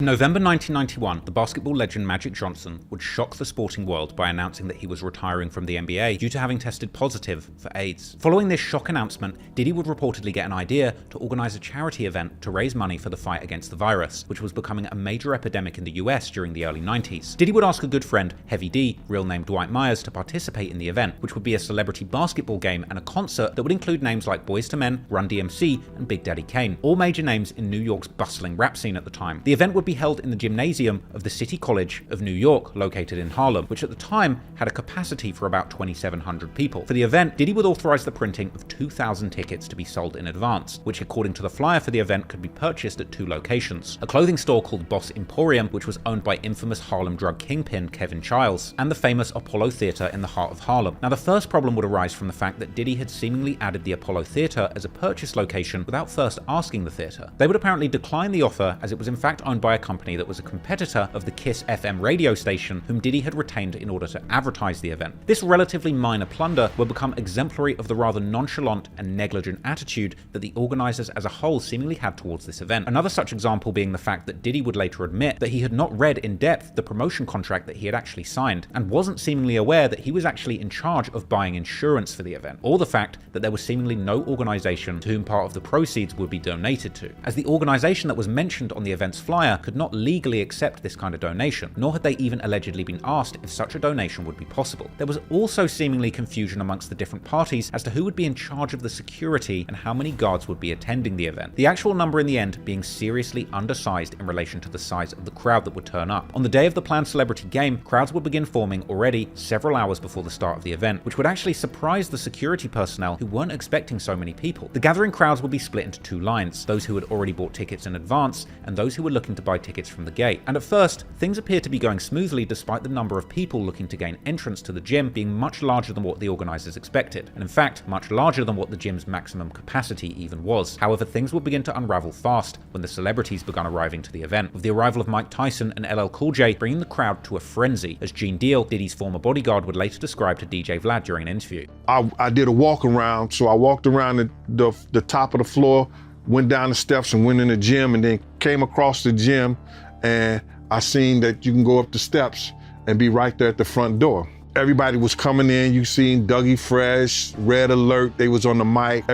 In November 1991, the basketball legend Magic Johnson would shock the sporting world by announcing that he was retiring from the NBA due to having tested positive for AIDS. Following this shock announcement, Diddy would reportedly get an idea to organize a charity event to raise money for the fight against the virus, which was becoming a major epidemic in the US during the early 90s. Diddy would ask a good friend, Heavy D, real name Dwight Myers, to participate in the event, which would be a celebrity basketball game and a concert that would include names like Boyz II Men, Run DMC, and Big Daddy Kane, all major names in New York's bustling rap scene at the time. The event would be held in the gymnasium of the City College of New York, located in Harlem, which at the time had a capacity for about 2,700 people. For the event, Diddy would authorize the printing of 2,000 tickets to be sold in advance, which according to the flyer for the event could be purchased at two locations: a clothing store called Boss Emporium, which was owned by infamous Harlem drug kingpin Kevin Childs, and the famous Apollo Theater in the heart of Harlem. Now, the first problem would arise from the fact that Diddy had seemingly added the Apollo Theater as a purchase location without first asking the theater. They would apparently decline the offer, as it was in fact owned by a company that was a competitor of the Kiss FM radio station, whom Diddy had retained in order to advertise the event. This relatively minor plunder would become exemplary of the rather nonchalant and negligent attitude that the organizers as a whole seemingly had towards this event. Another such example being the fact that Diddy would later admit that he had not read in depth the promotion contract that he had actually signed, and wasn't seemingly aware that he was actually in charge of buying insurance for the event, or the fact that there was seemingly no organization to whom part of the proceeds would be donated to, as the organization that was mentioned on the event's flyer could not legally accept this kind of donation, nor had they even allegedly been asked if such a donation would be possible. There was also seemingly confusion amongst the different parties as to who would be in charge of the security and how many guards would be attending the event, the actual number in the end being seriously undersized in relation to the size of the crowd that would turn up. On the day of the planned celebrity game, crowds would begin forming already several hours before the start of the event, which would actually surprise the security personnel who weren't expecting so many people. The gathering crowds would be split into two lines: those who had already bought tickets in advance and those who were looking to buy tickets from the gate. And at first, things appeared to be going smoothly despite the number of people looking to gain entrance to the gym being much larger than what the organizers expected, and in fact, much larger than what the gym's maximum capacity even was. However, things would begin to unravel fast when the celebrities began arriving to the event, with the arrival of Mike Tyson and LL Cool J bringing the crowd to a frenzy, as Gene Deal, Diddy's former bodyguard, would later describe to DJ Vlad during an interview. I did a walk around, so I walked around the top of the floor, went down the steps and went in the gym, and then came across the gym, and I seen that you can go up the steps and be right there at the front door. Everybody was coming in. You seen Dougie Fresh, Red Alert, they was on the mic.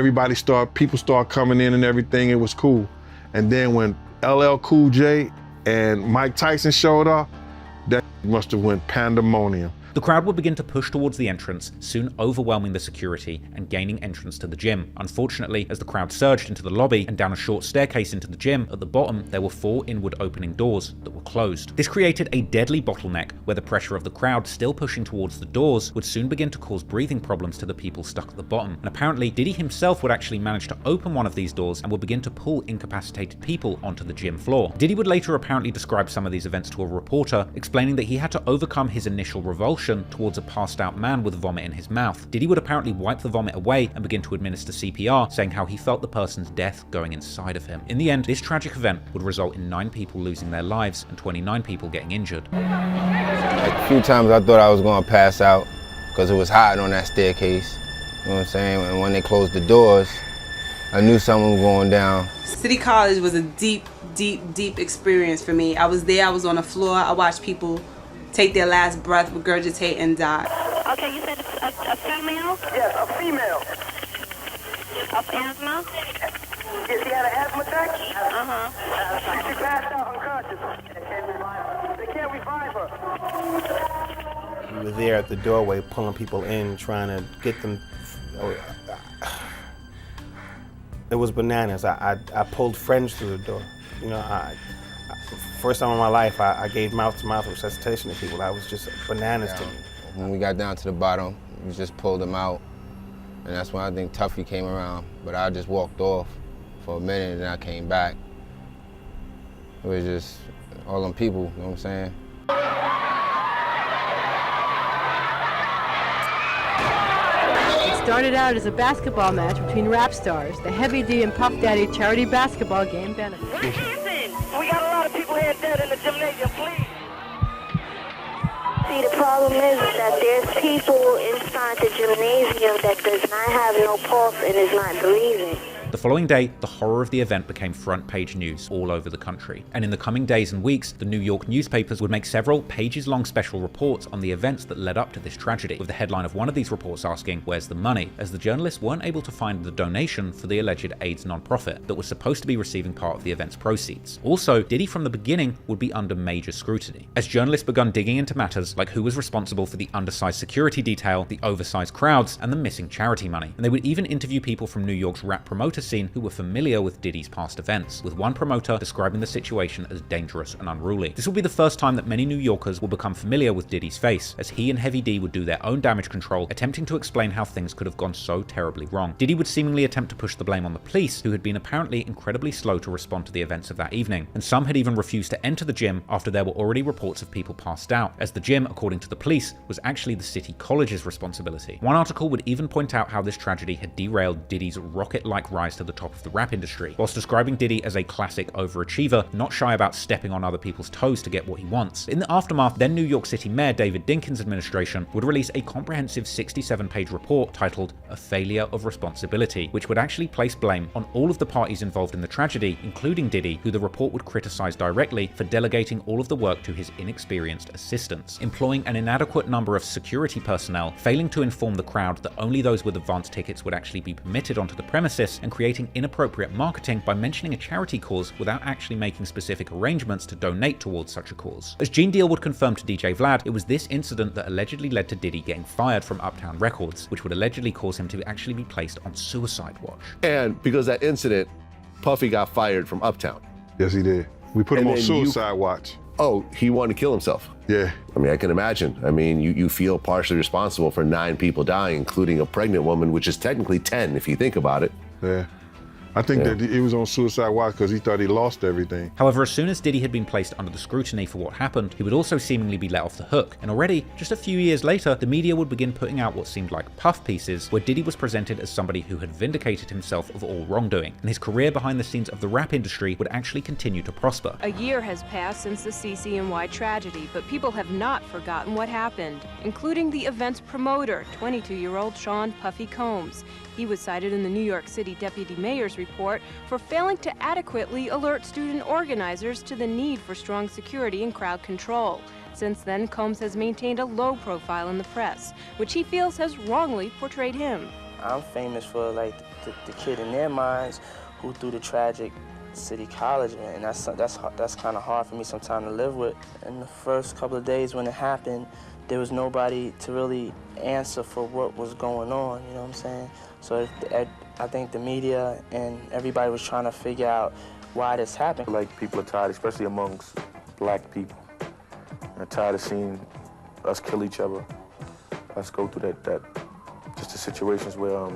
People started coming in and everything, it was cool. And then when LL Cool J and Mike Tyson showed up, that must have went pandemonium. The crowd would begin to push towards the entrance, soon overwhelming the security and gaining entrance to the gym. Unfortunately, as the crowd surged into the lobby and down a short staircase into the gym, at the bottom there were 4 inward opening doors that were closed. This created a deadly bottleneck where the pressure of the crowd still pushing towards the doors would soon begin to cause breathing problems to the people stuck at the bottom. And apparently, Diddy himself would actually manage to open one of these doors and would begin to pull incapacitated people onto the gym floor. Diddy would later apparently describe some of these events to a reporter, explaining that he had to overcome his initial revulsion towards a passed out man with vomit in his mouth. Diddy would apparently wipe the vomit away and begin to administer CPR, saying how he felt the person's death going inside of him. In the end, this tragic event would result in 9 people losing their lives and 29 people getting injured. A few times I thought I was going to pass out because it was hot on that staircase. You know what I'm saying? And when they closed the doors, I knew something was going down. City College was a deep experience for me. I was there, I was on the floor, I watched people take their last breath, regurgitate, and die. Okay, you said a female? Yes, a female. Of asthma? Yes, she had an asthma attack? Uh-huh. She passed out unconscious. They can't revive her. We were there at the doorway pulling people in, trying to get them. It was bananas. I pulled friends through the door. You know, first time in my life, I gave mouth-to-mouth resuscitation to people. That was just bananas to me. When we got down to the bottom, we just pulled them out, and that's when I think Tuffy came around. But I just walked off for a minute, and then I came back. It was just all them people, you know what I'm saying? It started out as a basketball match between rap stars. The Heavy D and Puff Daddy charity basketball game benefit. What happened? We got a lot of people here dead in the gymnasium, please. See, the problem is that there's people inside the gymnasium that does not have no pulse and is not breathing. The following day, the horror of the event became front-page news all over the country. And in the coming days and weeks, the New York newspapers would make several pages-long special reports on the events that led up to this tragedy, with the headline of one of these reports asking, "Where's the money?" as the journalists weren't able to find the donation for the alleged AIDS nonprofit that was supposed to be receiving part of the event's proceeds. Also, Diddy from the beginning would be under major scrutiny, as journalists begun digging into matters like who was responsible for the undersized security detail, the oversized crowds, and the missing charity money. And they would even interview people from New York's rap promoter scene who were familiar with Diddy's past events, with one promoter describing the situation as dangerous and unruly. This would be the first time that many New Yorkers will become familiar with Diddy's face, as he and Heavy D would do their own damage control, attempting to explain how things could have gone so terribly wrong. Diddy would seemingly attempt to push the blame on the police, who had been apparently incredibly slow to respond to the events of that evening, and some had even refused to enter the gym after there were already reports of people passed out, as the gym, according to the police, was actually the city college's responsibility. One article would even point out how this tragedy had derailed Diddy's rocket-like rise to the top of the rap industry, whilst describing Diddy as a classic overachiever, not shy about stepping on other people's toes to get what he wants. In the aftermath, then New York City Mayor David Dinkins' administration would release a comprehensive 67-page report titled "A Failure of Responsibility," which would actually place blame on all of the parties involved in the tragedy, including Diddy, who the report would criticize directly for delegating all of the work to his inexperienced assistants, employing an inadequate number of security personnel, failing to inform the crowd that only those with advance tickets would actually be permitted onto the premises, and creating inappropriate marketing by mentioning a charity cause without actually making specific arrangements to donate towards such a cause. As Gene Deal would confirm to DJ Vlad, it was this incident that allegedly led to Diddy getting fired from Uptown Records, which would allegedly cause him to actually be placed on suicide watch. And because of that incident, Puffy got fired from Uptown. Yes, he did. We put him And on then you- suicide watch. Oh, he wanted to kill himself. Yeah. I mean, I can imagine. I mean, you feel partially responsible for 9 people dying, including a pregnant woman, which is technically 10 if you think about it. Yeah. I think that he was on suicide watch because he thought he lost everything. However, as soon as Diddy had been placed under the scrutiny for what happened, he would also seemingly be let off the hook. And already, just a few years later, the media would begin putting out what seemed like puff pieces, where Diddy was presented as somebody who had vindicated himself of all wrongdoing, and his career behind the scenes of the rap industry would actually continue to prosper. A year has passed since the CCNY tragedy, but people have not forgotten what happened, including the event's promoter, 22-year-old Sean Puffy Combs. He was cited in the New York City Deputy Mayor's report for failing to adequately alert student organizers to the need for strong security and crowd control. Since then, Combs has maintained a low profile in the press, which he feels has wrongly portrayed him. I'm famous for like the kid in their minds who threw the tragic City College, and that's kind of hard for me sometimes to live with. In the first couple of days when it happened, there was nobody to really answer for what was going on, you know what I'm saying? So I think the media and everybody was trying to figure out why this happened. Like, people are tired, especially amongst black people. They're tired of seeing us kill each other, us go through that just the situations where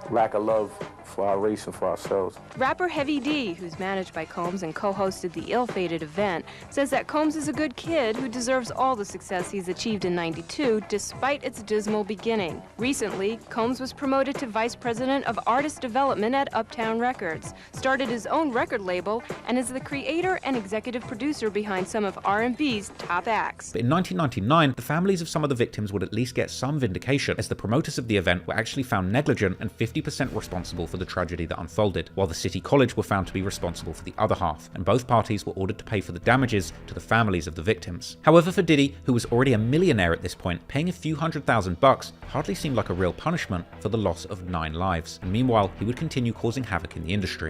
lack of love for our race and for ourselves. Rapper Heavy D, who's managed by Combs and co-hosted the ill-fated event, says that Combs is a good kid who deserves all the success he's achieved in '92, despite its dismal beginning. Recently, Combs was promoted to Vice President of Artist Development at Uptown Records, started his own record label, and is the creator and executive producer behind some of R&B's top acts. But in 1999, the families of some of the victims would at least get some vindication, as the promoters of the event were actually found negligent and 50% responsible for the tragedy that unfolded, while the City College were found to be responsible for the other half, and both parties were ordered to pay for the damages to the families of the victims. However, for Diddy, who was already a millionaire at this point, paying a few $100,000 hardly seemed like a real punishment for the loss of 9 lives, and meanwhile, he would continue causing havoc in the industry.